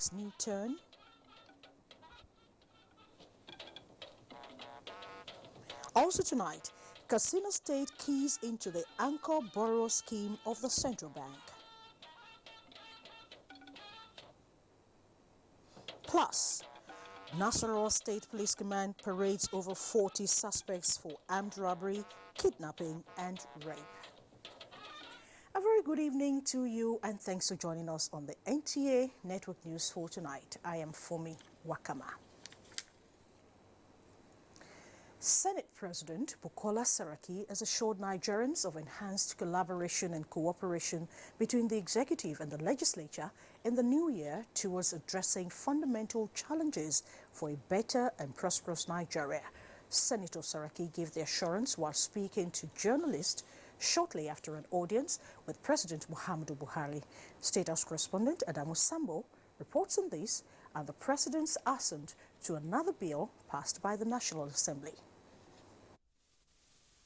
takes new turn. Also tonight, Casino State keys into the anchor borrower scheme of the central bank. Plus, Nasarawa State Police Command parades over 40 suspects for armed robbery, kidnapping and rape. A very good evening to you and thanks for joining us on the NTA Network News for tonight. I am Fomi Wakama. Senate President Bukola Saraki has assured Nigerians of enhanced collaboration and cooperation between the executive and the legislature in the new year towards addressing fundamental challenges for a better and prosperous Nigeria. Senator Saraki gave the assurance while speaking to journalists shortly after an audience with President Muhammadu Buhari. State House correspondent Adamu Sambo reports on this and the President's assent to another bill passed by the National Assembly.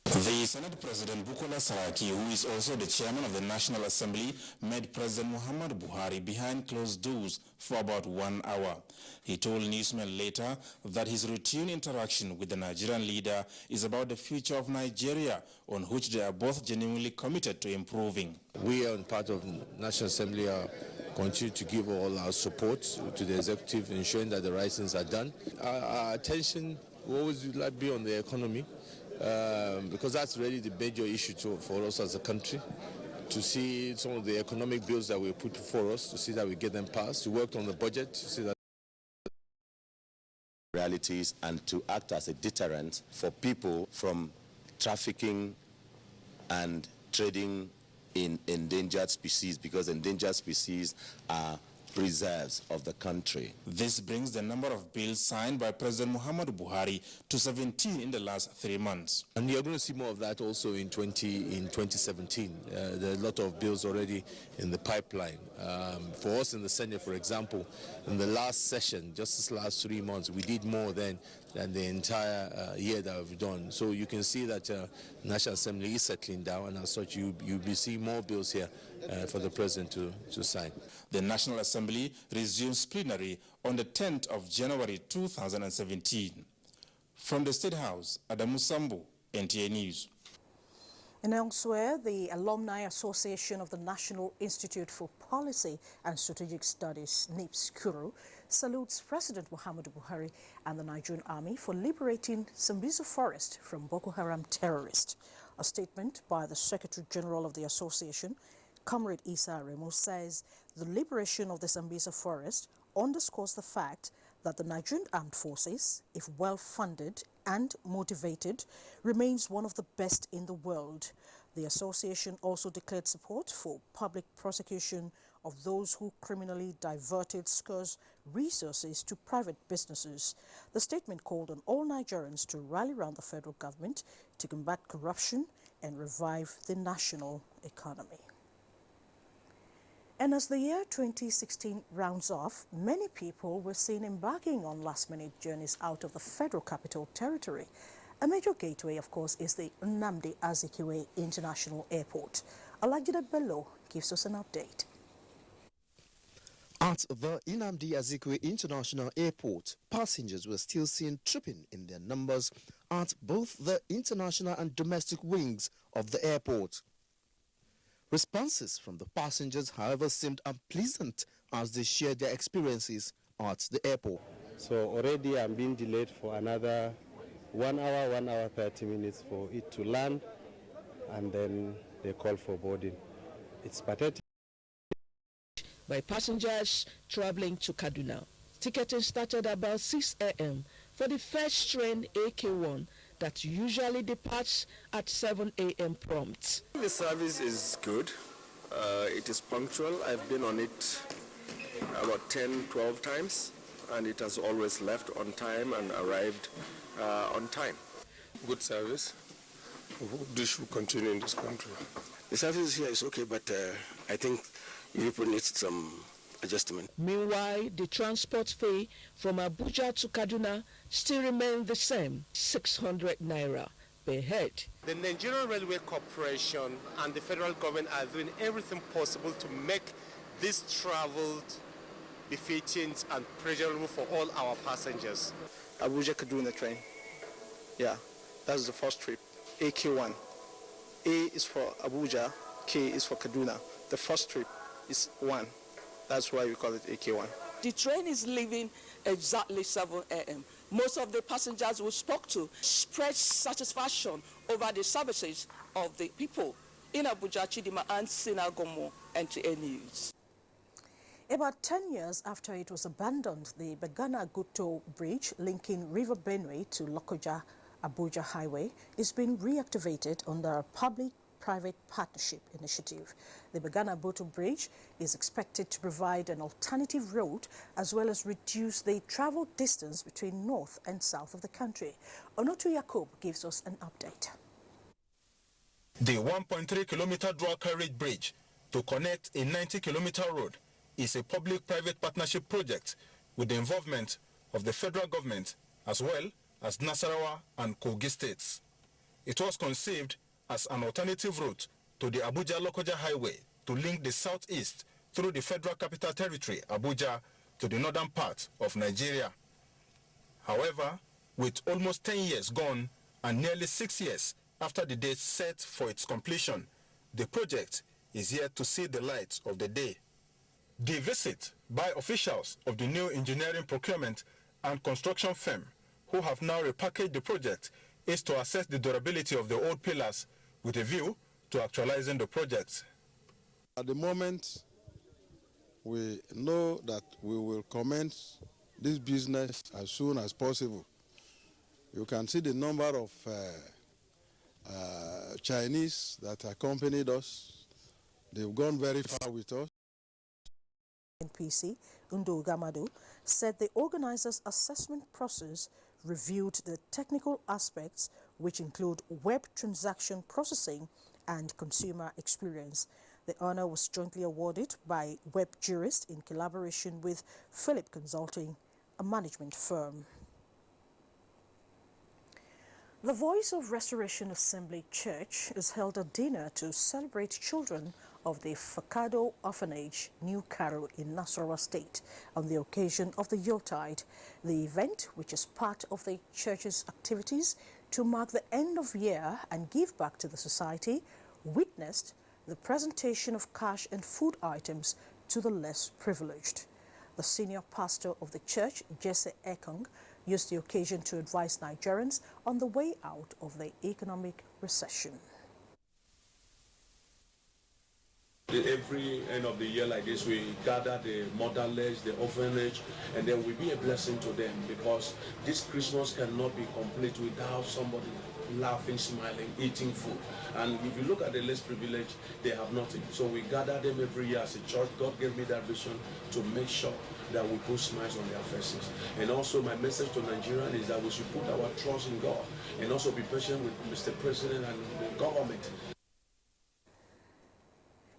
The Senate President Bukola Saraki, who is also the chairman of the National Assembly, met President Muhammadu Buhari behind closed doors for about 1 hour. He told newsmen later that his routine interaction with the Nigerian leader is about the future of Nigeria, on which they are both genuinely committed to improving. We are part of the National Assembly continue to give all our support to the executive, ensuring that the right things are done. Our attention will always be on the economy. Because that's really the major issue for us as a country, to see some of the economic bills that we put before us, to see that we get them passed, to work on the budget, to see that realities and to act as a deterrent for people from trafficking and trading in endangered species, because endangered species are preserves of the country. This brings the number of bills signed by President Muhammadu Buhari to 17 in the last 3 months. And you're going to see more of that also in 2017. There are a lot of bills already in the pipeline. For us in the Senate, for example, in the last session, just this last 3 months, we did more than the entire year that we've done. So you can see that National Assembly is settling down, and as such, you'll be seeing more bills here for the President to sign. The National Assembly resumes plenary on the 10th of January 2017. From the State House, Adamu Sambo, NTA News. And elsewhere, the Alumni Association of the National Institute for Policy and Strategic Studies, NIPS Kuru, salutes President Muhammadu Buhari and the Nigerian Army for liberating Sambisa Forest from Boko Haram terrorists. A statement by the Secretary General of the association, Comrade Isa Remo, says the liberation of the Sambisa Forest underscores the fact that the Nigerian armed forces, if well-funded and motivated, remains one of the best in the world. The association also declared support for public prosecution of those who criminally diverted scarce resources to private businesses. The statement called on all Nigerians to rally around the federal government to combat corruption and revive the national economy. And as the year 2016 rounds off, many people were seen embarking on last-minute journeys out of the Federal Capital Territory. A major gateway, of course, is the Nnamdi Azikiwe International Airport. Alajide Bello gives us an update. At the Nnamdi Azikiwe International Airport, passengers were still seen tripping in their numbers at both the international and domestic wings of the airport. Responses from the passengers, however, seemed unpleasant as they shared their experiences at the airport. So already I'm being delayed for another 1 hour, 30 minutes for it to land, and then they call for boarding. It's pathetic. By passengers traveling to Kaduna. Ticketing started about 6 a.m. for the first train AK1 that usually departs at 7 a.m. prompt. The service is good. It is punctual. I've been on it about 10, 12 times, and it has always left on time and arrived on time. Good service. This should continue in this country. The service here is okay, but I think people need some adjustment. Meanwhile, the transport fee from Abuja to Kaduna still remains the same, 600 naira per head. The Nigerian Railway Corporation and the federal government are doing everything possible to make this travel befitting and pleasurable for all our passengers. Abuja Kaduna train. Yeah, that's the first trip. AK1. A is for Abuja, K is for Kaduna. The first trip is 1. That's why we call it AK1. The train is leaving exactly 7 a.m. Most of the passengers we spoke to expressed satisfaction over the services of the people in Abuja, Chidima, and Sinagomo, NTA News. About 10 years after it was abandoned, the Bagana-Guto Bridge linking River Benue to Lokoja Abuja Highway is being reactivated under a public-private partnership initiative. The Bagana-Guto Bridge is expected to provide an alternative road as well as reduce the travel distance between north and south of the country. Onotu Yakub gives us an update. The 1.3-kilometer dual carriage bridge to connect a 90-kilometer road is a public-private partnership project with the involvement of the federal government as well as Nasarawa and Kogi states. It was conceived as an alternative route to the Abuja-Lokoja Highway to link the southeast through the Federal Capital Territory, Abuja, to the northern part of Nigeria. However, with almost 10 years gone and nearly 6 years after the date set for its completion, the project is yet to see the light of the day. The visit by officials of the new engineering procurement and construction firm who have now repackaged the project is to assess the durability of the old pillars with a view to actualizing the project. At the moment, we know that we will commence this business as soon as possible. You can see the number of Chinese that accompanied us. They've gone very far with us. NPC, Undo Gamadu, said the organizers' assessment process reviewed the technical aspects, which include web transaction processing and consumer experience. The honor was jointly awarded by Web Jurist in collaboration with Philip Consulting, a management firm. The Voice of Restoration Assembly Church has held a dinner to celebrate children of the Fakado Orphanage, New Cairo in Nasarawa State on the occasion of the Yuletide. The event, which is part of the church's activities to mark the end of year and give back to the society, witnessed the presentation of cash and food items to the less privileged. The senior pastor of the church, Jesse Ekong, used the occasion to advise Nigerians on the way out of the economic recession. Every end of the year like this, we gather the motherless, the orphanage, and then we be a blessing to them, because this Christmas cannot be complete without somebody laughing, smiling, eating food. And if you look at the less privileged, they have nothing. So we gather them every year as a church. God gave me that vision to make sure that we put smiles on their faces. And also my message to Nigerians is that we should put our trust in God and also be patient with Mr. President and the government.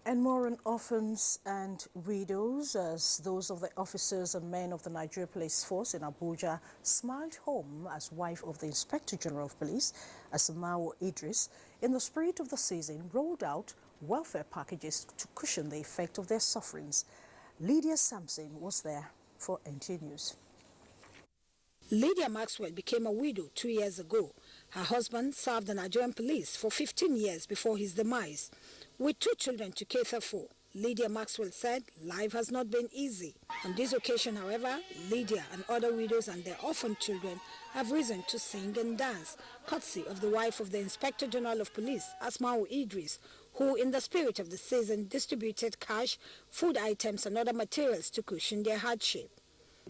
And more on orphans and widows, as those of the officers and men of the Nigeria Police Force in Abuja smiled home as wife of the Inspector General of Police, Asma'u Idris, in the spirit of the season, rolled out welfare packages to cushion the effect of their sufferings. Lydia Sampson was there for NTA News. Lydia Maxwell became a widow 2 years ago. Her husband served the Nigerian police for 15 years before his demise. With 2 children to cater for, Lydia Maxwell said life has not been easy. On this occasion, however, Lydia and other widows and their orphan children have risen to sing and dance, courtesy of the wife of the Inspector General of Police, Asma'u Idris, who, in the spirit of the season, distributed cash, food items and other materials to cushion their hardship.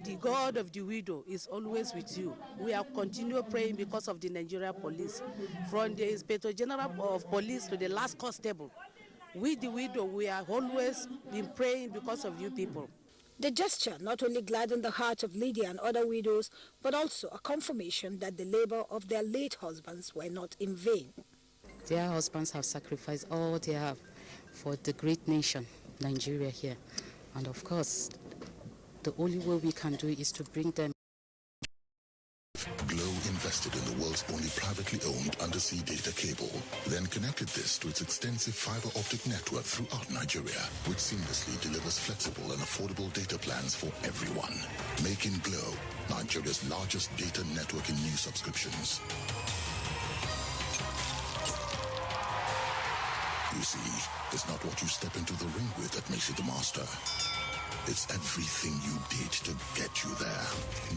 The God of the widow is always with you. We have continued praying because of the Nigeria police, from the Inspector General of Police to the last constable. With the widow, we have always been praying because of you people. The gesture not only gladdened the heart of Lydia and other widows, but also a confirmation that the labor of their late husbands were not in vain. Their husbands have sacrificed all they have for the great nation, Nigeria here. And of course, the only way we can do is to bring them. Glow invested in the world's only privately owned undersea data cable, then connected this to its extensive fiber optic network throughout Nigeria, which seamlessly delivers flexible and and affordable data plans for everyone. Making Glow Nigeria's largest data network in new subscriptions. You see, it's not what you step into the ring with that makes you the master. It's everything you did to get you there.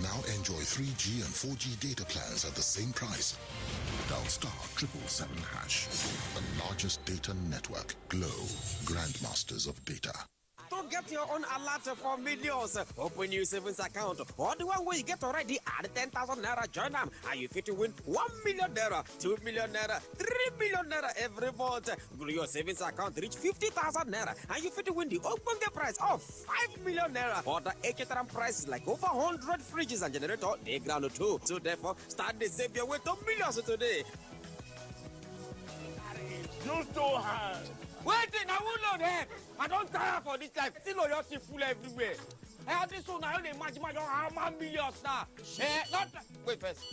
Now enjoy 3G and 4G data plans at the same price. Dial *777#. The largest data network, Glow, Grandmasters of Data. To get your own alert for millions, open your savings account or the one where you get already at 10,000 naira. Join them and you fit to win 1 million naira, 2 million naira, 3 million naira every month. Your savings account reach 50,000 naira and you fit to win the open prize of 5 million naira. Other extra prizes like over 100 fridges and generator, they ground too. So therefore, start the save your way to millions today. You so hard. Waiting, I will not help. I don't tire for this life. See loyalty full everywhere. Hey, this one I only imagine how many millions now. Hey, not wait first.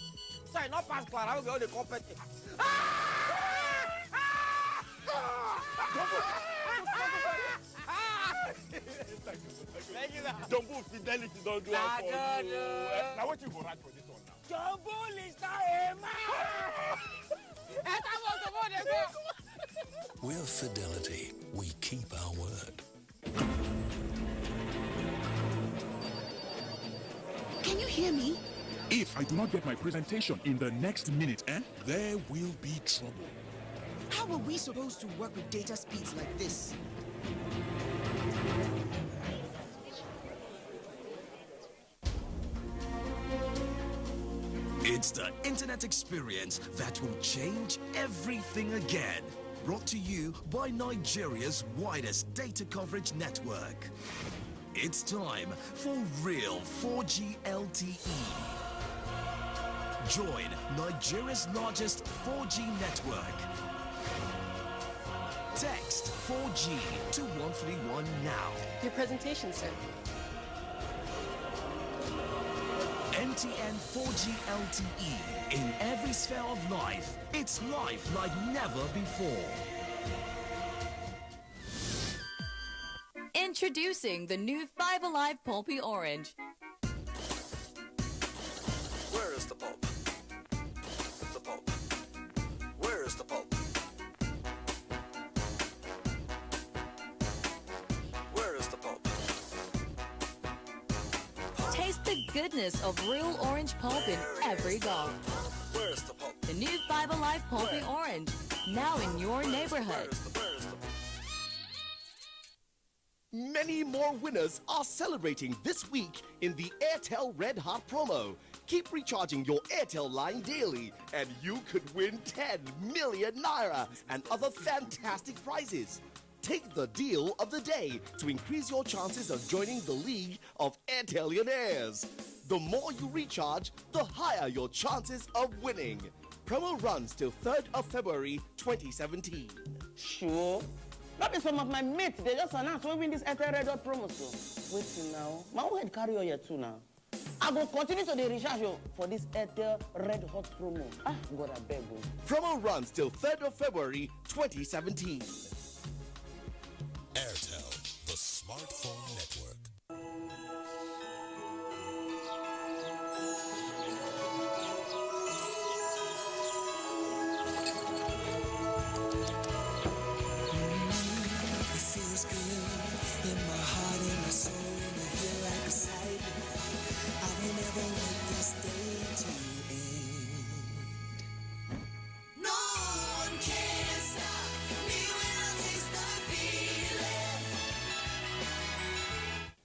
Sorry, not pass Clara. I will go the competition. Jumbo fidelity don't do it for you. Now what you go write for this one now? Jumbo Lista Emma. With fidelity, we keep our word. Can you hear me? If I do not get my presentation in the next minute, there will be trouble. How are we supposed to work with data speeds like this? It's the internet experience that will change everything again. Brought to you by Nigeria's widest data coverage network. It's time for real 4G LTE. Join Nigeria's largest 4G network. Text 4G to 131 now. Your presentation, sir. MTN 4G LTE. In every sphere of life, it's life like never before. Introducing the new 5 Alive Pulpy Orange. Where is the pulp? The pulp. Where is the pulp? Where is the pulp? Taste the goodness of real orange pulp in every gulp. Where is the pulp? The new 5 Alive Pulpy Orange. Now in your neighborhood. Many more winners are celebrating this week in the Airtel Red Hot promo. Keep recharging your Airtel line daily and you could win 10 million naira and other fantastic prizes. Take the deal of the day to increase your chances of joining the League of Airtelionaires. The more you recharge, the higher your chances of winning. Promo runs till 3rd of February 2017. Sure. That is some of my mates. They just announced we win this Airtel Red Hot promo. So wait now. My own head carry here too now. I will continue to the recharge for this Airtel Red Hot promo. God, I beg you. Promo runs till 3rd of February 2017. Airtel, the smartphone network.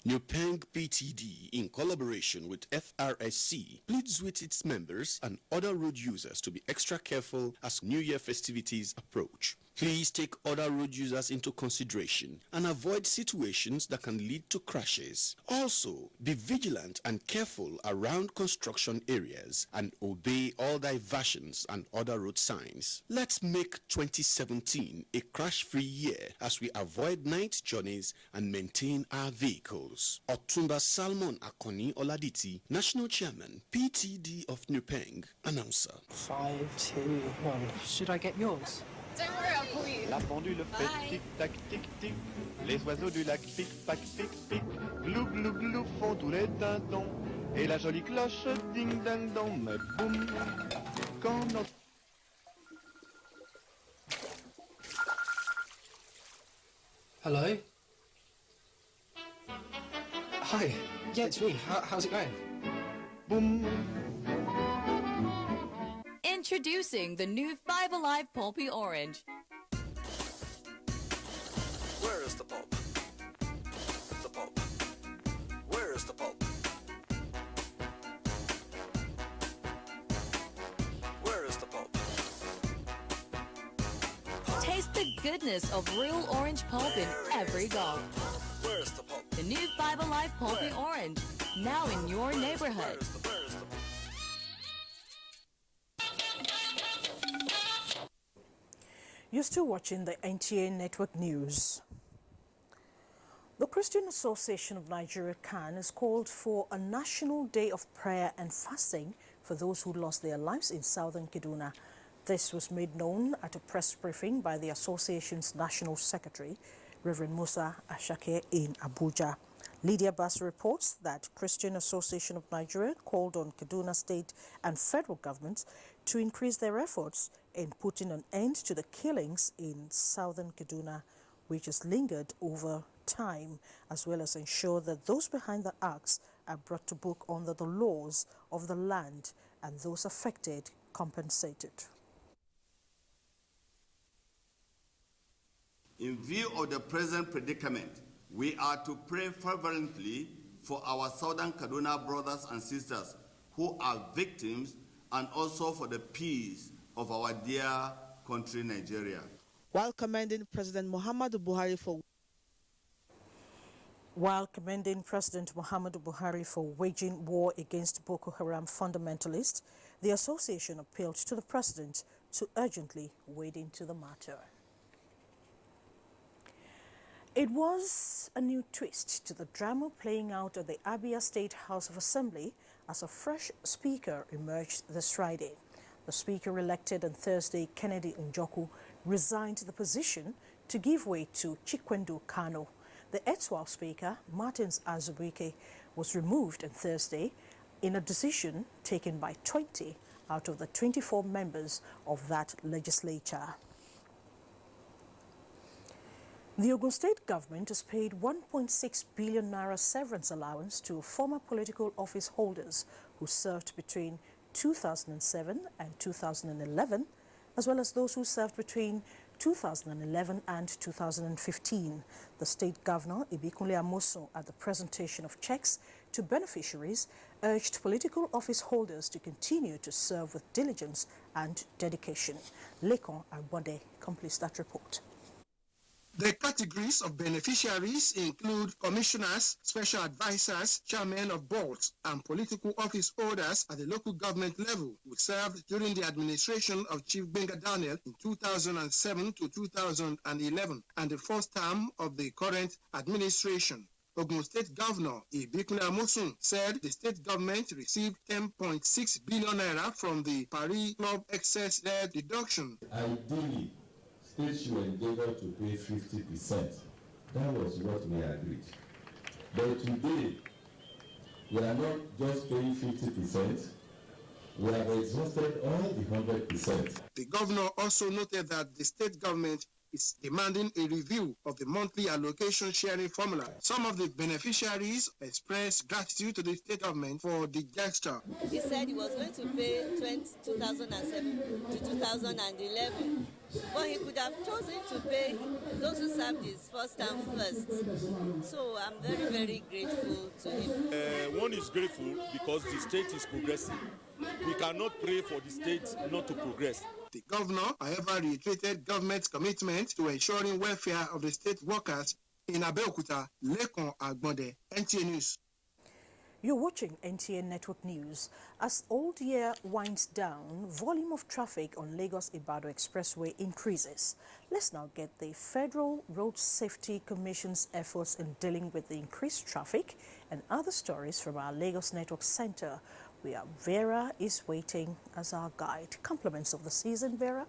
Nupeng PTD, in collaboration with FRSC, pleads with its members and other road users to be extra careful as New Year festivities approach. Please take other road users into consideration and avoid situations that can lead to crashes. Also, be vigilant and careful around construction areas and obey all diversions and other road signs. Let's make 2017 a crash-free year as we avoid night journeys and maintain our vehicles. Otumba Salmon Akoni Oladiti, National Chairman, PTD of Nupeng, announcer. 5, 2, 1. Should I get yours? Don't worry, I'll call you. La pendule fait tic-tac, tic-tic. Les oiseaux du lac pic-pac, pic-pic. est un don. Et la jolie cloche ding-ding-dong, mais boum, quand notre... Hello? Hi. Yeah, it's me. How's it going? Boom. Introducing the new 5 Alive Pulpy Orange. Where is the pulp? The pulp. Where is the pulp? Where is the pulp? Taste the goodness of real orange pulp in every gulp. Where is the pulp? The new 5 Alive Pulpy Orange, now in your neighborhood. You're still watching the NTA Network News. The Christian Association of Nigeria (CAN) has called for a national day of prayer and fasting for those who lost their lives in southern Kaduna. This was made known at a press briefing by the association's national secretary, Reverend Musa Ashake, in Abuja. Lydia Bass reports that Christian Association of Nigeria called on Kaduna State and federal governments to increase their efforts in putting an end to the killings in southern Kaduna, which has lingered over time, as well as ensure that those behind the acts are brought to book under the laws of the land and those affected compensated. In view of the present predicament, we are to pray fervently for our southern Kaduna brothers and sisters who are victims, and also for the peace of our dear country, Nigeria. While commending President Muhammadu Buhari for waging war against Boko Haram fundamentalists, the association appealed to the president to urgently wade into the matter. It was a new twist to the drama playing out at the Abuja State House of Assembly as a fresh speaker emerged this Friday. The speaker elected on Thursday, Kennedy Njoku, resigned the position to give way to Chikwendo Kano. The erstwhile speaker, Martins Azubuike, was removed on Thursday in a decision taken by 20 out of the 24 members of that legislature. The Ogun State government has paid 1.6 billion naira severance allowance to former political office holders who served between 2007 and 2011, as well as those who served between 2011 and 2015. The state governor, Ibikunle Amosun, at the presentation of checks to beneficiaries, urged political office holders to continue to serve with diligence and dedication. Lekon Agbonde completes that report. The categories of beneficiaries include commissioners, special advisors, chairmen of boards, and political office holders at the local government level who served during the administration of Chief Benga Daniel in 2007 to 2011 and the first term of the current administration. Ogun State Governor Ibikunle Amosun said the state government received 10.6 billion naira from the Paris Club excess-led deduction. Ideally, states should endeavor to pay 50%. That was what we agreed. But today, we are not just paying 50%, we have exhausted all the 100%. The governor also noted that the state government is demanding a review of the monthly allocation sharing formula. Some of the beneficiaries expressed gratitude to the state government for the gesture. He said he was going to pay 2007 to 2011, but he could have chosen to pay those who served his first term first. So I'm very, very grateful to him. One is grateful because the state is progressing. We cannot pray for the state not to progress. The governor, however, reiterated government's commitment to ensuring welfare of the state workers in Abeokuta. Lekon Agbonde, NTA News. You're watching NTA Network News. As old year winds down, volume of traffic on Lagos-Ibadan Expressway increases. Let's now get the Federal Road Safety Commission's efforts in dealing with the increased traffic and other stories from our Lagos Network Center, where Vera is waiting as our guide. Compliments of the season, Vera.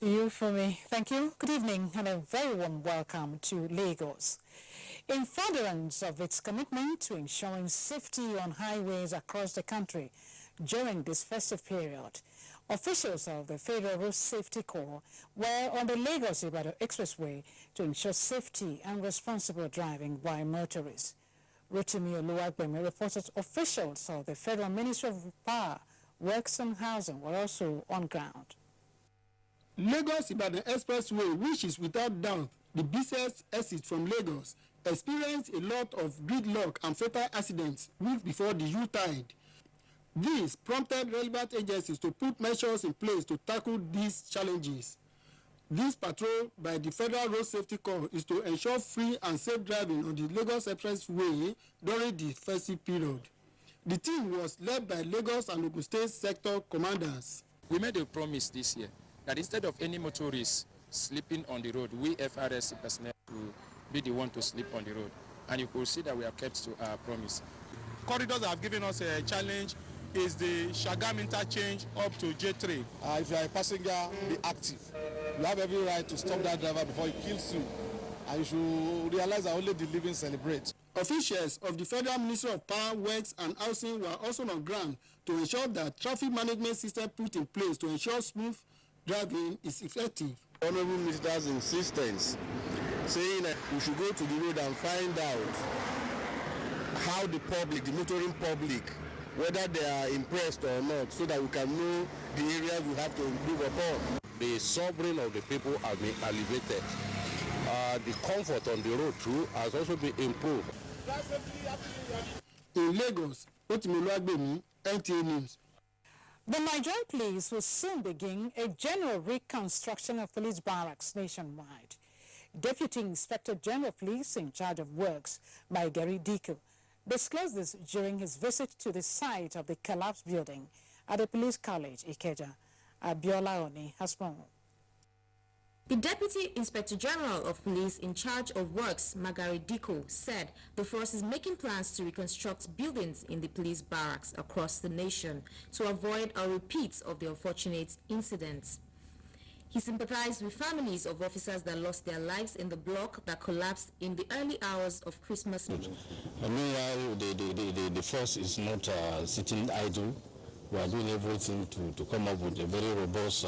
To you, Fumi. Thank you. Good evening and a very warm welcome to Lagos. in furtherance of its commitment to ensuring safety on highways across the country during this festive period. Officials of the Federal Road Safety Corps were on the Lagos-Ibadan Expressway to ensure safety and responsible driving by motorists. Rotimi Oluwagbemi reported officials of the Federal Ministry of Power, Works and Housing were also on ground. Lagos-Ibadan Expressway, which is without doubt the busiest exit from Lagos, experienced a lot of gridlock and fatal accidents weeks before the U-tide. This prompted relevant agencies to put measures in place to tackle these challenges. This patrol by the Federal Road Safety Corps is to ensure free and safe driving on the Lagos Expressway during the festive period. The team was led by Lagos and Ogun State sector commanders. We made a promise this year that instead of any motorists sleeping on the road, we FRSC personnel will be the one to sleep on the road. And you could see that we have kept to our promise. Corridors have given us a challenge is the Shagam interchange up to J3. If you are a passenger, be active. You have every right to stop that driver before he kills you. And you should realize that only the living celebrate. Officials of the Federal Ministry of Power, Works and Housing were also on ground to ensure that traffic management system put in place to ensure smooth driving is effective. Honorable Minister's insistence saying that we should go to the road and find out how the public, the motoring public, whether they are impressed or not, so that we can know the areas we have to improve upon. The suffering of the people has been alleviated. The comfort on the road too has also been improved. In Lagos, Rotimi Oluwagbemi, NTA News. The Nigerian police will soon begin a general reconstruction of police barracks nationwide. Deputy Inspector General of Police in charge of works, Gary Diko, disclosed this during his visit to the site of the collapsed building at the Police College, Ikeja. Abiola Oni has more. The Deputy Inspector General of Police in charge of works, Magari Diko, said the force is making plans to reconstruct buildings in the police barracks across the nation to avoid a repeat of the unfortunate incidents. He sympathized with families of officers that lost their lives in the block that collapsed in the early hours of Christmas. Meanwhile, the force is not sitting idle. We are doing everything to come up with a very robust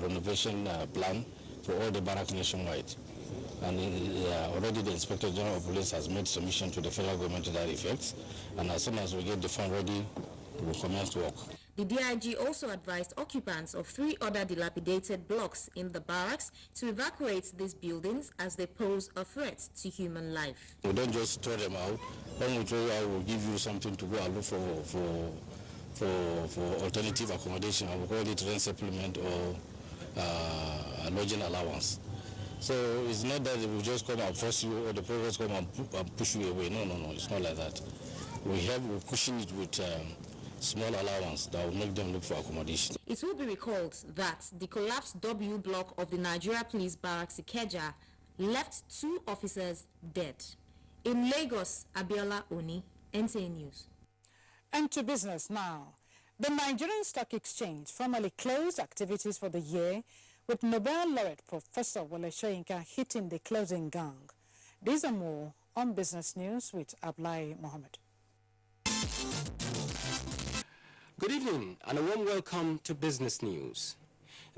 renovation plan for all the barracks nationwide. And already the Inspector General of Police has made submission to the federal government to that effect. And as soon as we get the fund ready, we will commence work. The DIG also advised occupants of 3 other dilapidated blocks in the barracks to evacuate these buildings as they pose a threat to human life. We don't just throw them out. When we throw you out, we'll give you something to go and look for alternative accommodation. I will call it rent supplement or lodging allowance. So it's not that they will just come and force you or the progress come and push you away. No, it's not like that. We're pushing it with small allowance that will make them look for accommodation. It will be recalled that the collapsed W block of the Nigeria Police Barracks Ikeja left 2 officers dead. In Lagos, Abiola Oni, NTA News. And to business now. The Nigerian Stock Exchange formally closed activities for the year with Nobel laureate Professor Wole Soyinka hitting the closing gong. These are more on Business News with Ablai Mohammed. Good evening and a warm welcome to Business News.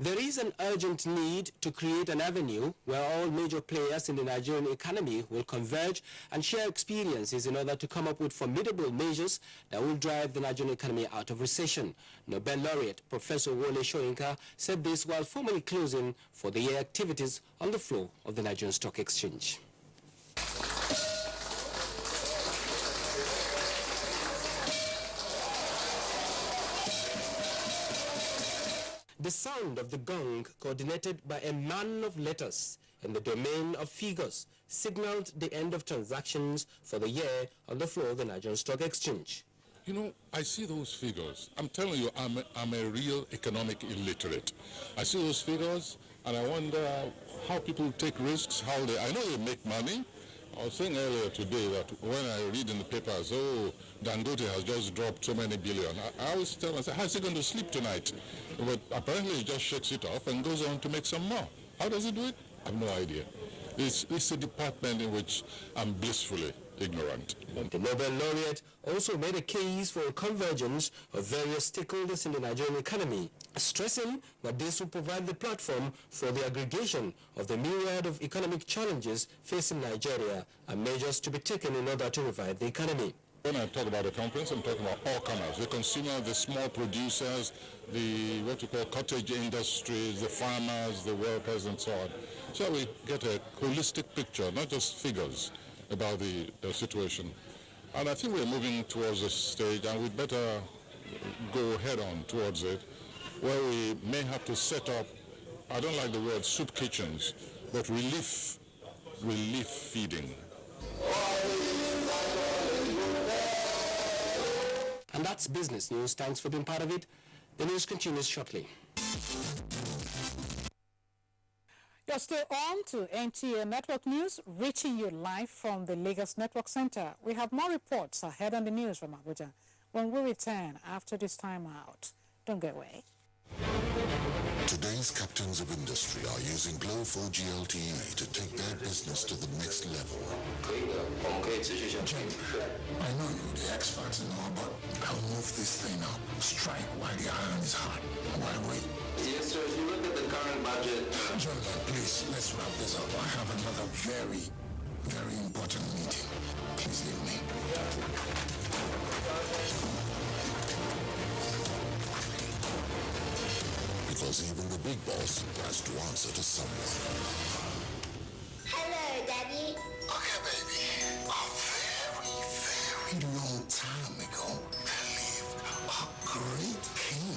There is an urgent need to create an avenue where all major players in the Nigerian economy will converge and share experiences in order to come up with formidable measures that will drive the Nigerian economy out of recession. Nobel laureate Professor Wole Soyinka said this while formally closing for the year activities on the floor of the Nigerian Stock Exchange. The sound of the gong, coordinated by a man of letters in the domain of figures, signaled the end of transactions for the year on the floor of the Nigerian Stock Exchange. You know, I see those figures. I'm telling you, I'm a real economic illiterate. I see those figures and I wonder how people take risks, I know they make money. I was saying earlier today that when I read in the papers, Dangote has just dropped so many billion, I always tell myself, how is he going to sleep tonight? But apparently he just shakes it off and goes on to make some more. How does he do it? I have no idea. It's a department in which I'm blissfully ignorant. The Nobel laureate also made a case for a convergence of various stakeholders in the Nigerian economy, stressing that this will provide the platform for the aggregation of the myriad of economic challenges facing Nigeria and measures to be taken in order to revive the economy. When I talk about the companies, I'm talking about all comers, the consumer, the small producers, the what you call cottage industries, the farmers, the workers, and so on. So we get a holistic picture, not just figures, about the situation. And I think we're moving towards a stage, and we'd better go head on towards it, where we may have to set up, I don't like the word soup kitchens, but relief feeding. And that's business news. Thanks for being part of it. The news continues shortly. You're still on to NTA Network News, reaching you live from the Lagos Network Center. We have more reports ahead on the news from Abuja when we return after this time out. Don't go away. Today's captains of industry are using Glow 4G LTE to take their business to the next level. Jim, I know you're the experts and all, but I'll move this thing up. Strike while the iron is hot. Why wait? Yes, sir. If you look at the current budget... John, please, let's wrap this up. I have another very, very important meeting. Please leave me. Because even the big boss has to answer to someone. Hello, Daddy. Okay, baby. A very, very long time ago, there lived a great king.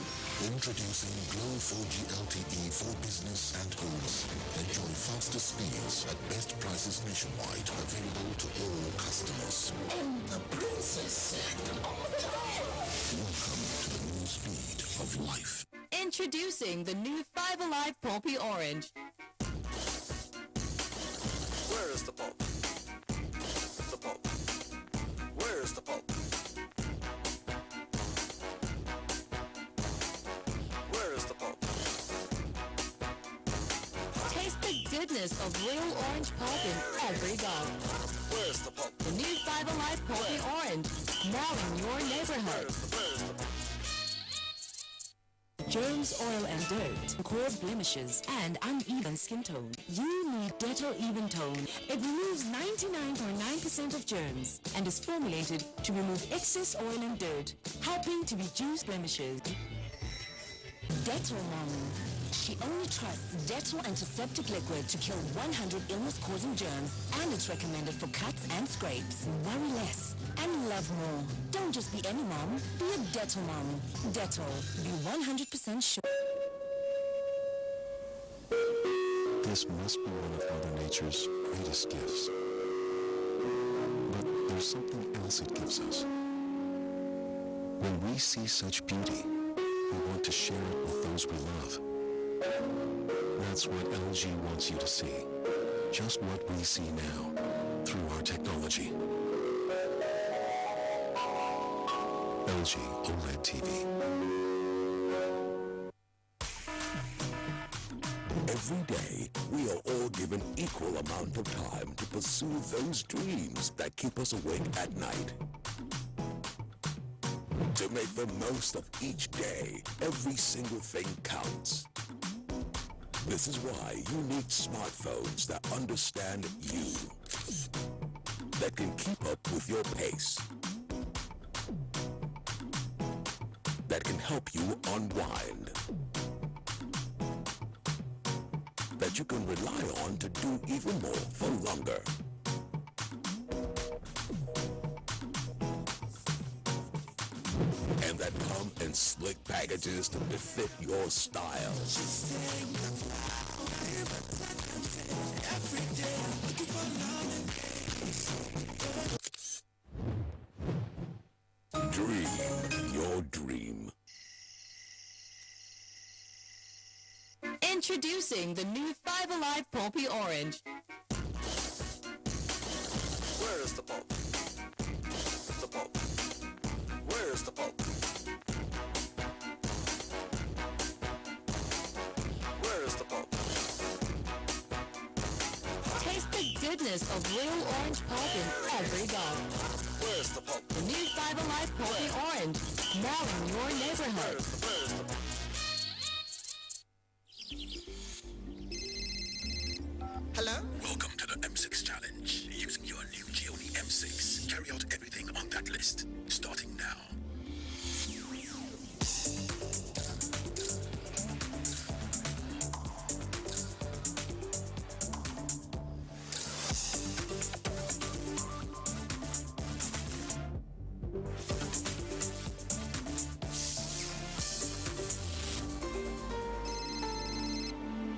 Introducing Glow 4G LTE for business and homes. Enjoy faster speeds at best prices nationwide, available to all customers. And the princess said, Welcome to the new speed of life. Introducing the new 5 Alive Poppy Orange. Where is the pulp? The pulp. Where is the pulp? Where is the pulp? Taste the goodness of real orange pulp in every gulp. Where is the pulp? The new 5 Alive Poppy Orange, now in your neighborhood. Germs, oil, and dirt cause blemishes and uneven skin tone. You need Dettol Even Tone. It removes 99.9% of germs and is formulated to remove excess oil and dirt, helping to reduce blemishes. Dettol Mom. She only trusts Dettol Antiseptic Liquid to kill 100 illness-causing germs, and it's recommended for cuts and scrapes. Worry less and love more. Don't just be any mom, be a Dettol mom. Dettol, be 100% sure. This must be one of Mother Nature's greatest gifts. But there's something else it gives us. When we see such beauty, we want to share it with those we love. That's what LG wants you to see. Just what we see now, through our technology. LG OLED TV. Every day, we are all given equal amount of time to pursue those dreams that keep us awake at night. To make the most of each day, every single thing counts. This is why you need smartphones that understand you, that can keep up with your pace, that can help you unwind, that you can rely on to do even more for longer. And that come in slick packages to befit your style. Dream your dream. Introducing the new 5 Alive Poppy Orange. Where is the pulp? The pulp. Where is the pulp? Where is the pulp? Taste the goodness of real orange pulp in every gulp. Where's the pulp? The new Fiber Life Pulpy Orange, now in your neighborhood. Hello? Welcome to the M6 Challenge. Using your new Gioni M6, carry out everything on that list, starting now.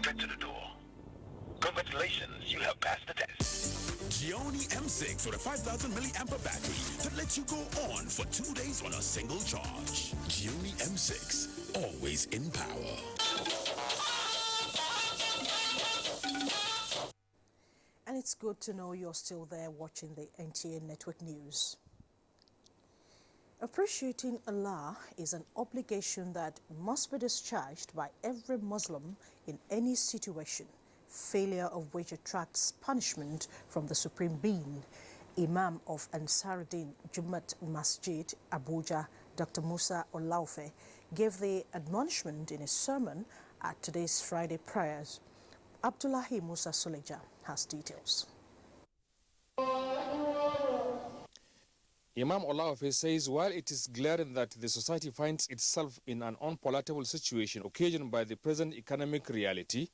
Get to the door. Congratulations, you have passed the test. Gioni M6 with a 5,000 milliampere battery that lets you go on for 2 days on a single charge. Gioni M6, always in power. And it's good to know you're still there watching the NTA Network News. Appreciating Allah is an obligation that must be discharged by every Muslim in any situation, failure of which attracts punishment from the Supreme Being. Imam of Ansaruddin Jumat Masjid, Abuja, Dr. Musa Olaufe, gave the admonishment in his sermon at today's Friday prayers. Abdullahi Musa Suleja has details. Imam Olaufe says while it is glaring that the society finds itself in an unpalatable situation occasioned by the present economic reality,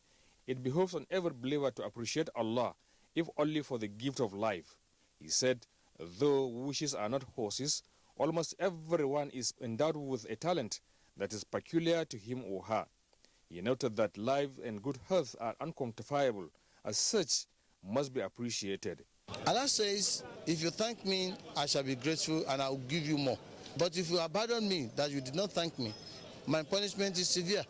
it behoves on every believer to appreciate Allah, if only for the gift of life. He said, though wishes are not horses, almost everyone is endowed with a talent that is peculiar to him or her. He noted that life and good health are unquantifiable, as such must be appreciated. Allah says, if you thank me, I shall be grateful and I will give you more. But if you abandon me, that you did not thank me, my punishment is severe.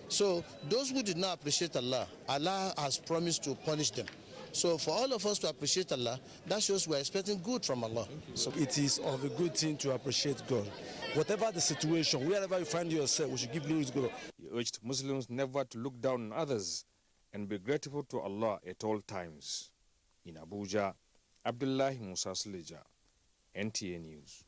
So those who did not appreciate Allah, Allah has promised to punish them. So for all of us to appreciate Allah, that shows we're expecting good from Allah. So it is of a good thing to appreciate God. Whatever the situation, wherever you find yourself, we should give glory to God. He urged Muslims never to look down on others and be grateful to Allah at all times. In Abuja, Abdullahi Musa Suleja, NTA News.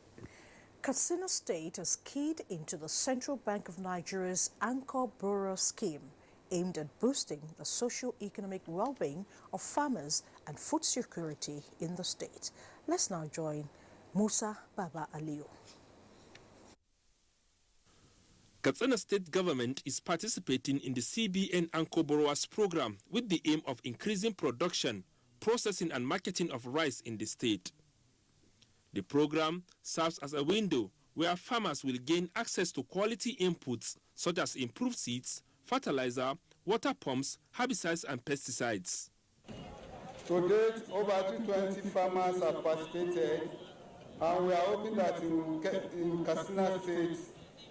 Katsina State has keyed into the Central Bank of Nigeria's Anchor Borrower scheme, aimed at boosting the socio-economic well-being of farmers and food security in the state. Let's now join Musa Baba Aliyu. Katsina State Government is participating in the CBN Anchor Borrowers program with the aim of increasing production, processing and marketing of rice in the state. The program serves as a window where farmers will gain access to quality inputs such as improved seeds, fertilizer, water pumps, herbicides and pesticides. To date, over 220 farmers have participated, and we are hoping that in Katsina State,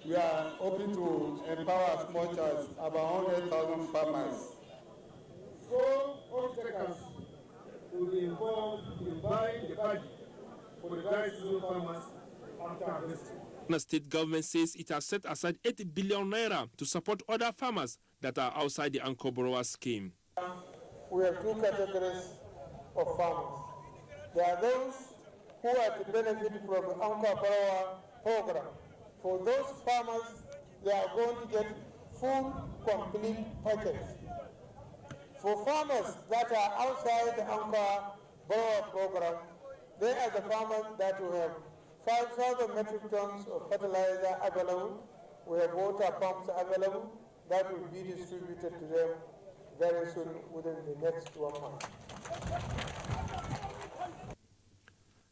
we are hoping to empower as much as about 100,000 farmers. So, all takers will be involved in buying the badge for the dry season farmers after harvesting. The state government says it has set aside 80 billion naira to support other farmers that are outside the Anchor Borrower scheme. We have two categories of farmers. There are those who are to benefit from the Anchor Borrower program. For those farmers, they are going to get full, complete package. For farmers that are outside the Anchor Borrower program, they are the farmers that will have 5,000 metric tons of fertilizer available. We have water pumps available that will be distributed to them very soon within the next 1 month.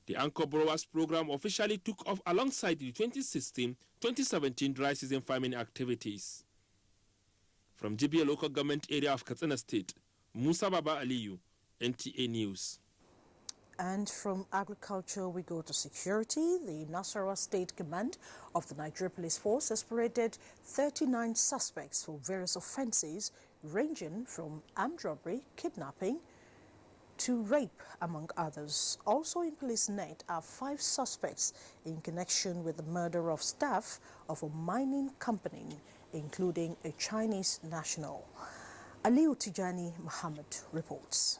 The Anchor Borrowers program officially took off alongside the 2016-2017 dry season farming activities. From GBA local government area of Katsina State, Musa Baba Aliyu, NTA News. And from agriculture, we go to security. The Nasarawa State Command of the Nigeria Police Force has paraded 39 suspects for various offences ranging from armed robbery, kidnapping, to rape, among others. Also in police net are 5 suspects in connection with the murder of staff of a mining company, including a Chinese national. Aliyu Tijani Muhammad reports.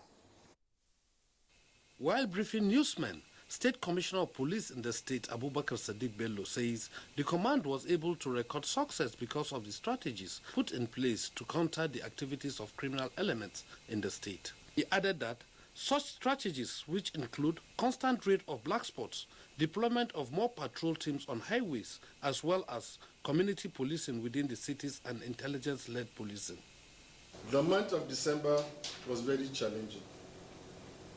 While briefing newsmen, State Commissioner of Police in the state, Abubakar Sadiq Bello, says the command was able to record success because of the strategies put in place to counter the activities of criminal elements in the state. He added that such strategies, which include constant raid of black spots, deployment of more patrol teams on highways, as well as community policing within the cities and intelligence-led policing. The month of December was very challenging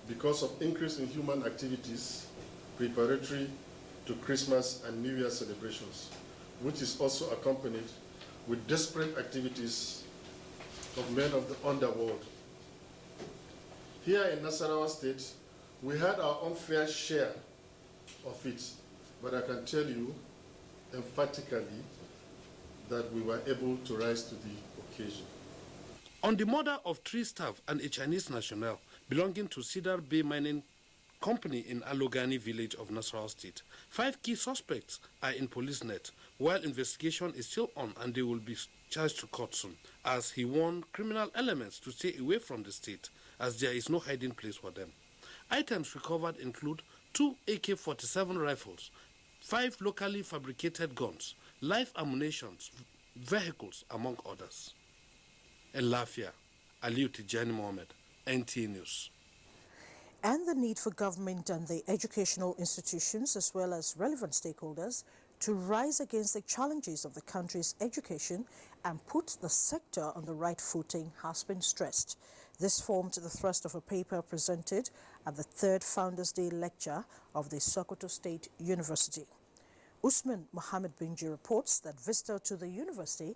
because of increase in human activities preparatory to Christmas and New Year celebrations, which is also accompanied with desperate activities of men of the underworld. Here in Nasarawa State, we had our unfair share of it, but I can tell you emphatically that we were able to rise to the occasion. On the murder of 3 staff and a Chinese national belonging to Cedar Bay Mining Company in Alogani village of Nasarawa State, 5 key suspects are in police net, while investigation is still on and they will be charged to court soon, as he warned criminal elements to stay away from the state, as there is no hiding place for them. Items recovered include 2 AK-47 rifles, 5 locally fabricated guns, live ammunition, vehicles, among others. In Lafia, Aliu Tijani Mohammed, NT News. And the need for government and the educational institutions, as well as relevant stakeholders, to rise against the challenges of the country's education and put the sector on the right footing has been stressed. This formed the thrust of a paper presented at the 3rd Founders Day lecture of the Sokoto State University. Usman Mohammed Binji reports that visitor to the university,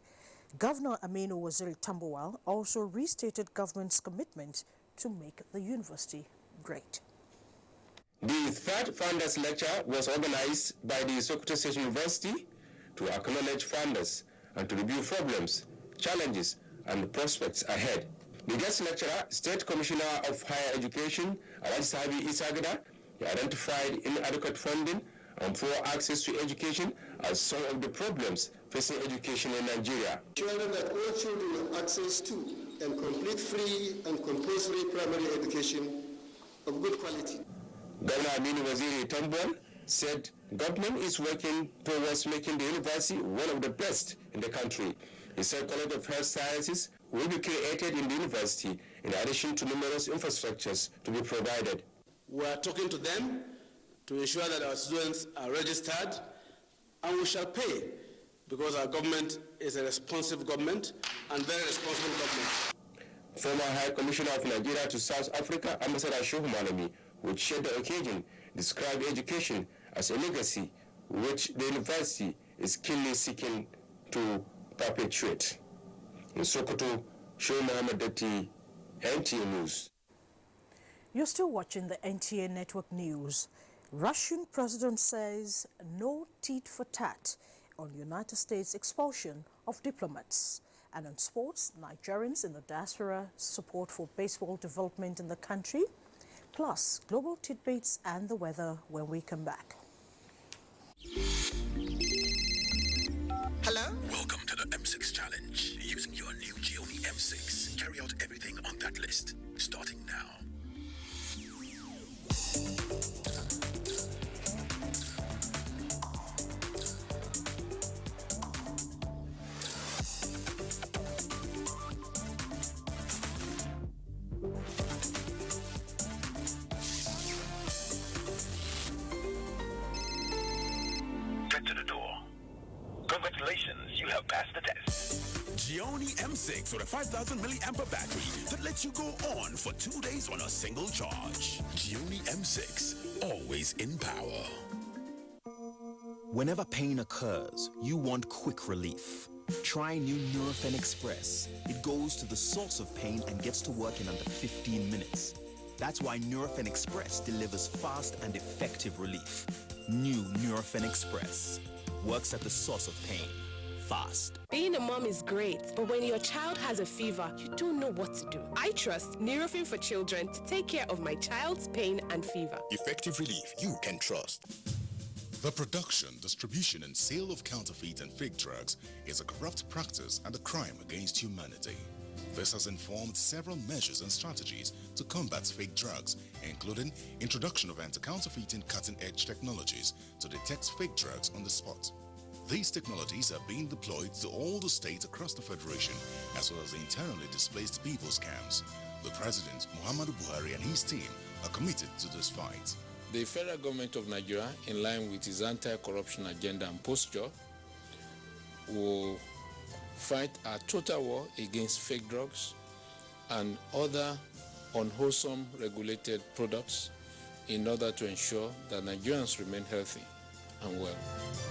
Governor Aminu Waziri Tambuwal, also restated government's commitment to make the university great. The 3rd Founders Lecture was organized by the Sokoto State University to acknowledge founders and to review problems, challenges, and prospects ahead. The guest lecturer, State Commissioner of Higher Education, Alhaji Sahabi Isagada, identified inadequate funding and poor access to education as some of the problems facing education in Nigeria. Ensuring that all children have access to and complete free and compulsory primary education of good quality. Governor Aminu Waziri Tambuwal said government is working towards making the university one of the best in the country. He said College of Health Sciences will be created in the university in addition to numerous infrastructures to be provided. We are talking to them to ensure that our students are registered, and we shall pay because our government is a responsive government and very responsible government. Former High Commissioner of Nigeria to South Africa, Ambassador Shehu Malami, which shared the occasion, described education as a legacy which the university is keenly seeking to perpetuate. In Sokoto, Shehu Mohammed Dati, NTA News. You're still watching the NTA Network News. Russian president says no tit for tat on United States expulsion of diplomats. And on sports, Nigerians in the diaspora support for baseball development in the country, plus global tidbits and the weather when we come back. Hello? Welcome to the M6 Challenge. Using your new Xiaomi M6, carry out everything on that list, starting now. Get to the door. Congratulations, you have passed the test. Xiaomi M6 with a 5,000 milliampere battery that lets you go on for 2 days on a single charge. Xiaomi M6, always in power. Whenever pain occurs, you want quick relief. Try new Nurofen Express. It goes to the source of pain and gets to work in under 15 minutes. That's why Nurofen Express delivers fast and effective relief. New Nurofen Express works at the source of pain. Fast. Being a mom is great, but when your child has a fever, you don't know what to do. I trust Nurofen for Children to take care of my child's pain and fever. Effective relief you can trust. The production, distribution, and sale of counterfeit and fake drugs is a corrupt practice and a crime against humanity. This has informed several measures and strategies to combat fake drugs, including introduction of anti-counterfeiting cutting-edge technologies to detect fake drugs on the spot. These technologies are being deployed to all the states across the Federation, as well as internally displaced people scams. The President, Muhammadu Buhari, and his team are committed to this fight. The federal government of Nigeria, in line with its anti-corruption agenda and posture, will fight a total war against fake drugs and other unwholesome regulated products in order to ensure that Nigerians remain healthy and well.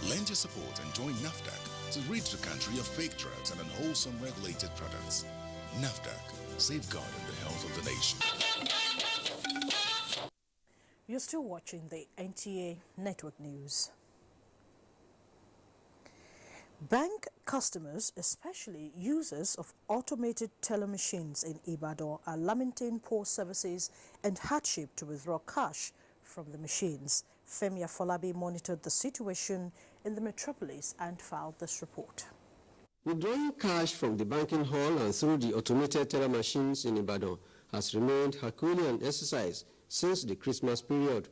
Lend your support and join NAFDAC to rid the country of fake drugs and unwholesome regulated products. NAFDAC, safeguarding the health of the nation. You're still watching the NTA Network News. Bank customers, especially users of automated teller machines in Ibadan, are lamenting poor services and hardship to withdraw cash from the machines. Femi Afolabi monitored the situation in the metropolis and filed this report. Withdrawing cash from the banking hall and through the automated teller machines in Ibadan has remained Herculean exercise since the Christmas period.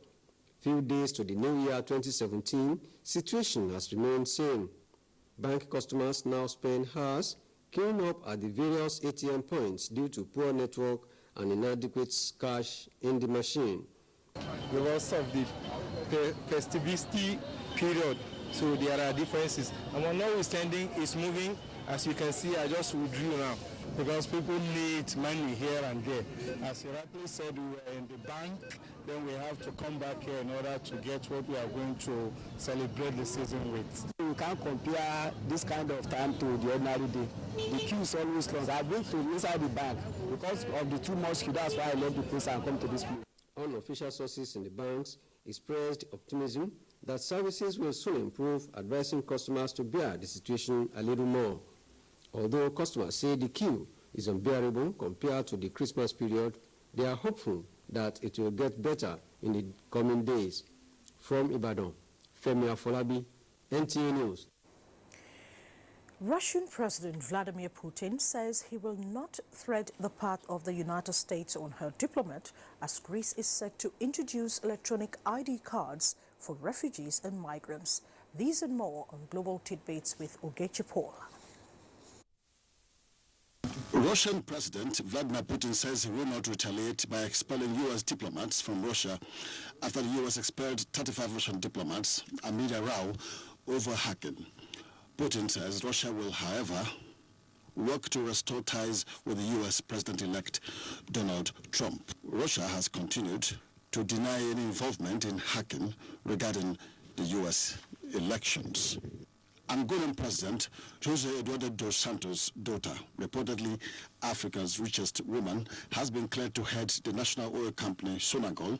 Few days to the new year 2017, situation has remained same. Bank customers now spend hours queuing up at the various ATM points due to poor network and inadequate cash in the machine. Because of the festivity period, so there are differences. And notwithstanding, it's moving. As you can see, I just withdrew now because people need money here and there. As you rightly said, we were in the bank, then we have to come back here in order to get what we are going to celebrate the season with. We can't compare this kind of time to the ordinary day. The queue is always long. I've been to inside the bank because of the too much queue. That's why I left the place and come to this place. Unofficial sources in the banks expressed optimism that services will soon improve, advising customers to bear the situation a little more. Although customers say the queue is unbearable compared to the Christmas period, they are hopeful that it will get better in the coming days. From Ibadan, Femi Afolabi, NTA News. Russian President Vladimir Putin says he will not tread the path of the United States on her diplomat as Greece is set to introduce electronic ID cards for refugees and migrants. These and more on Global Tidbits with Ogechi Paul. Russian President Vladimir Putin says he will not retaliate by expelling U.S. diplomats from Russia after the U.S. expelled 35 Russian diplomats amid a row over hacking. Putin says Russia will, however, work to restore ties with the U.S. President-elect Donald Trump. Russia has continued to deny any involvement in hacking regarding the U.S. elections. Angolan President José Eduardo dos Santos' daughter, reportedly Africa's richest woman, has been cleared to head the national oil company Sonangol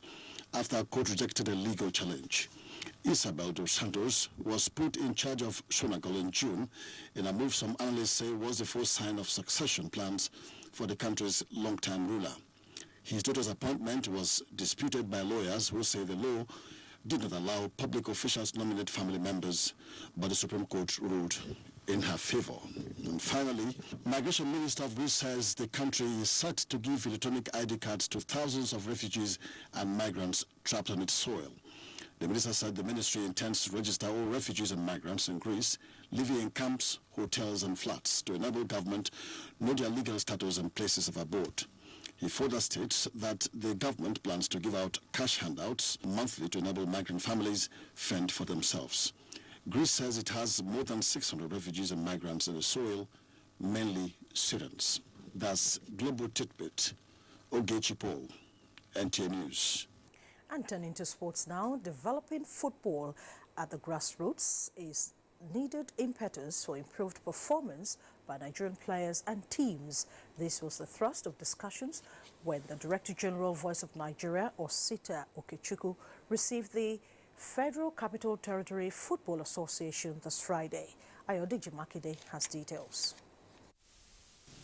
after a court rejected a legal challenge. Isabel dos Santos was put in charge of Sonangol in June in a move some analysts say was the first sign of succession plans for the country's long-time ruler. His daughter's appointment was disputed by lawyers who say the law did not allow public officials to nominate family members, but the Supreme Court ruled in her favor. And finally, Migration Minister of Greece says the country is set to give electronic ID cards to thousands of refugees and migrants trapped on its soil. The minister said the ministry intends to register all refugees and migrants in Greece living in camps, hotels and flats to enable government know their legal status and places of abode. He further states that the government plans to give out cash handouts monthly to enable migrant families fend for themselves. Greece says it has more than 600 refugees and migrants in the soil, mainly Syrians. That's Global Tidbit. Ogechi Paul, NTA News. And turning to sports now, developing football at the grassroots is needed impetus for improved performance by Nigerian players and teams. This was the thrust of discussions when the Director General Voice of Nigeria, Osita Okechukwu, received the Federal Capital Territory Football Association this Friday. Ayodeji Makinde has details.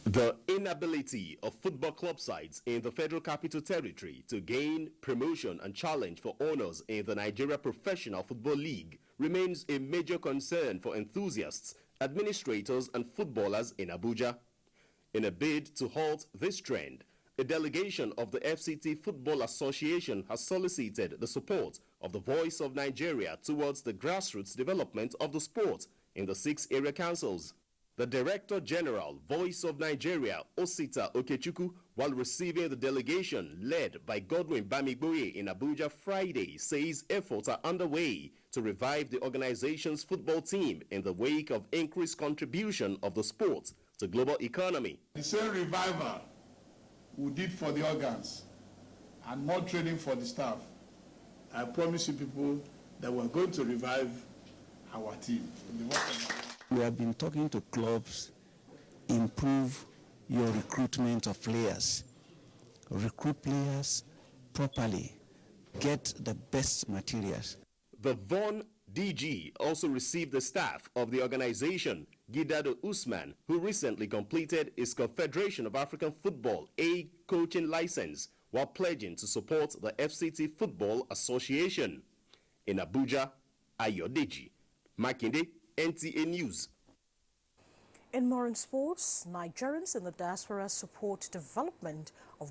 The inability of football club sides in the Federal Capital Territory to gain promotion and challenge for honors in the Nigeria Professional Football League remains a major concern for enthusiasts, administrators and footballers in Abuja. In a bid to halt this trend, a delegation of the FCT Football Association has solicited the support of the Voice of Nigeria towards the grassroots development of the sport in the 6 area councils. The Director General, Voice of Nigeria, Osita Okechukwu, while receiving the delegation led by Godwin Bamigboye in Abuja Friday, says efforts are underway to revive the organization's football team in the wake of increased contribution of the sport to global economy. The same revival we did for the organs and more training for the staff, I promise you people that we're going to revive our team. We have been talking to clubs, improve your recruitment of players, recruit players properly, get the best materials. The VON DG also received the staff of the organization, Gidado Usman, who recently completed his Confederation of African Football A coaching license while pledging to support the FCT Football Association. In Abuja, Ayodeji, Makinde, NTA News. In more in sports, Nigerians in the diaspora support development of